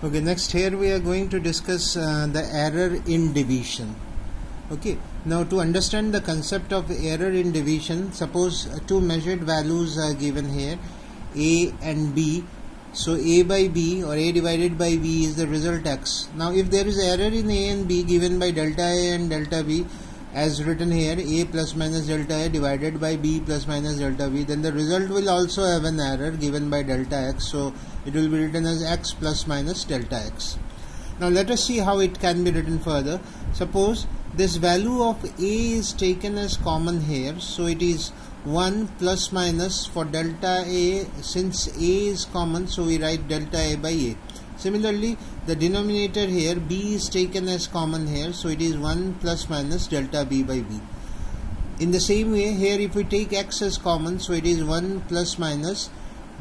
Okay, next here we are going to discuss the error in division. Okay, now to understand the concept of error in division, suppose two measured values are given here, a and b. So a by b or a divided by b is the result x. Now if there is error in a and b given by delta a and delta b as written here, a plus minus delta a divided by b plus minus delta b, then the result will also have an error given by delta x. So it will be written as x plus minus delta x. Now let us see how it can be written further. Suppose this value of a is taken as common here, so it is 1 plus minus for delta a. Since a is common, so we write delta a by a. Similarly, the denominator here b is taken as common here, so it is 1 plus minus delta b by b. In the same way here, if we take x as common, so it is 1 plus minus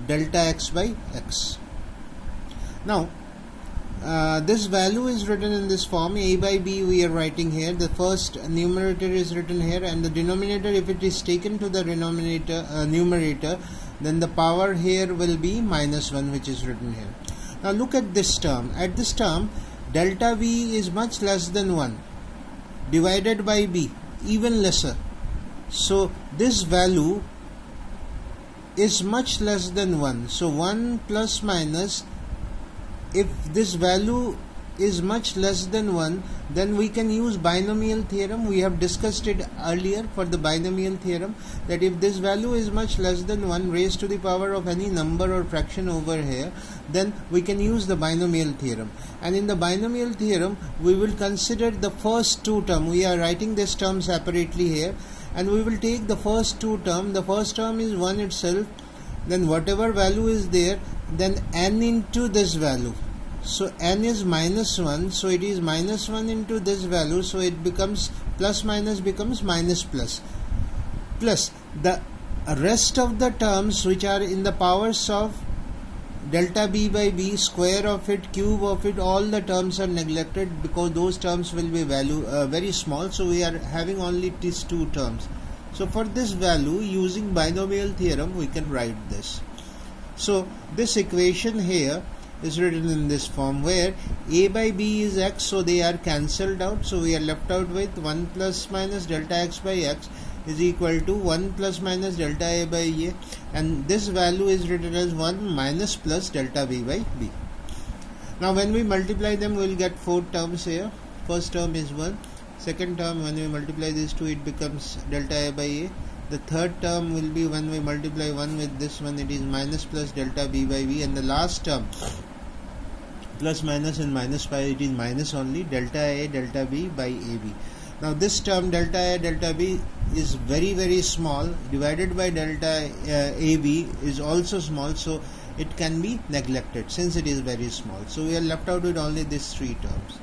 delta x by x. Now this value is written in this form, a by b we are writing here. The first numerator is written here, and the denominator, if it is taken to the numerator, then the power here will be minus 1, which is written here. Now look at this term. At this term, delta v is much less than 1 divided by b, even lesser. So this value is much less than 1. So 1 plus minus, if this value is much less than 1, then we can use binomial theorem. We have discussed it earlier for the binomial theorem, that if this value is much less than 1 raised to the power of any number or fraction over here, then we can use the binomial theorem. And in the binomial theorem, we will consider the first two terms. We are writing this term separately here, and we will take the first two terms. The first term is 1 itself, then whatever value is there, then n into this value. So n is minus 1, so it is minus 1 into this value, so it becomes plus minus becomes minus plus. Plus the rest of the terms which are in the powers of delta b by b, square of it, cube of it, all the terms are neglected because those terms will be very small. So we are having only these two terms. So for this value, using binomial theorem, we can write this. So this equation here is written in this form, where a by b is x, so they are cancelled out. So we are left out with 1 plus minus delta x by x is equal to 1 plus minus delta a by a, and this value is written as 1 minus plus delta b by b. Now when we multiply them, we will get 4 terms here. First term is 1. Second term, when we multiply these two, it becomes delta a by a. The third term will be, when we multiply 1 with this one, it is minus plus delta b by b, and the last term, plus minus and minus pi, it is minus only delta a delta b by ab. Now this term delta a delta b is very small, divided by delta ab is also small, so it can be neglected since it is very small. So we are left out with only these 3 terms.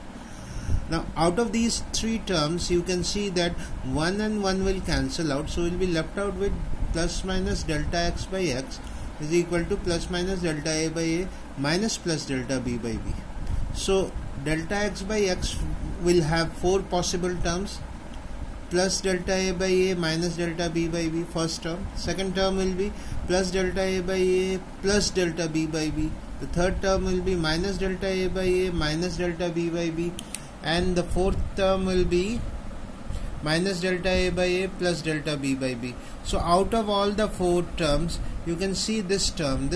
Now out of these 3 terms, you can see that 1 and 1 will cancel out, so we will be left out with plus minus delta x by x is equal to plus minus delta a by a minus plus delta b by b. So delta x by x will have 4 possible terms: plus delta a by a minus delta b by b, first term. Second term will be plus delta a by a plus delta b by b. The third term will be minus delta a by a minus delta b by b, and the fourth term will be minus delta a by a plus delta b by b. So out of all the 4 terms, you can see this term,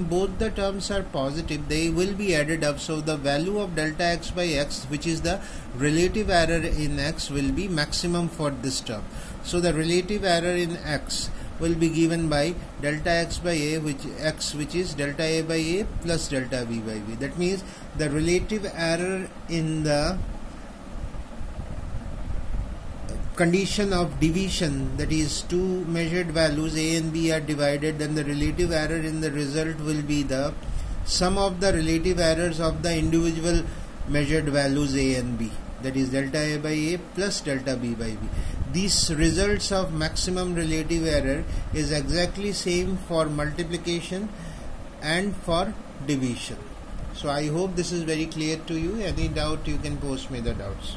both the terms are positive, they will be added up. So the value of delta x by x, which is the relative error in x, will be maximum for this term. So the relative error in x will be given by delta x by a, which is delta a by a plus delta b by b. That means the relative error in the condition of division, that is two measured values a and b are divided, then the relative error in the result will be the sum of the relative errors of the individual measured values a and b, that is delta a by a plus delta b by b. These results of maximum relative error is exactly same for multiplication and for division. So I hope this is very clear to you. Any doubt, you can post me the doubts.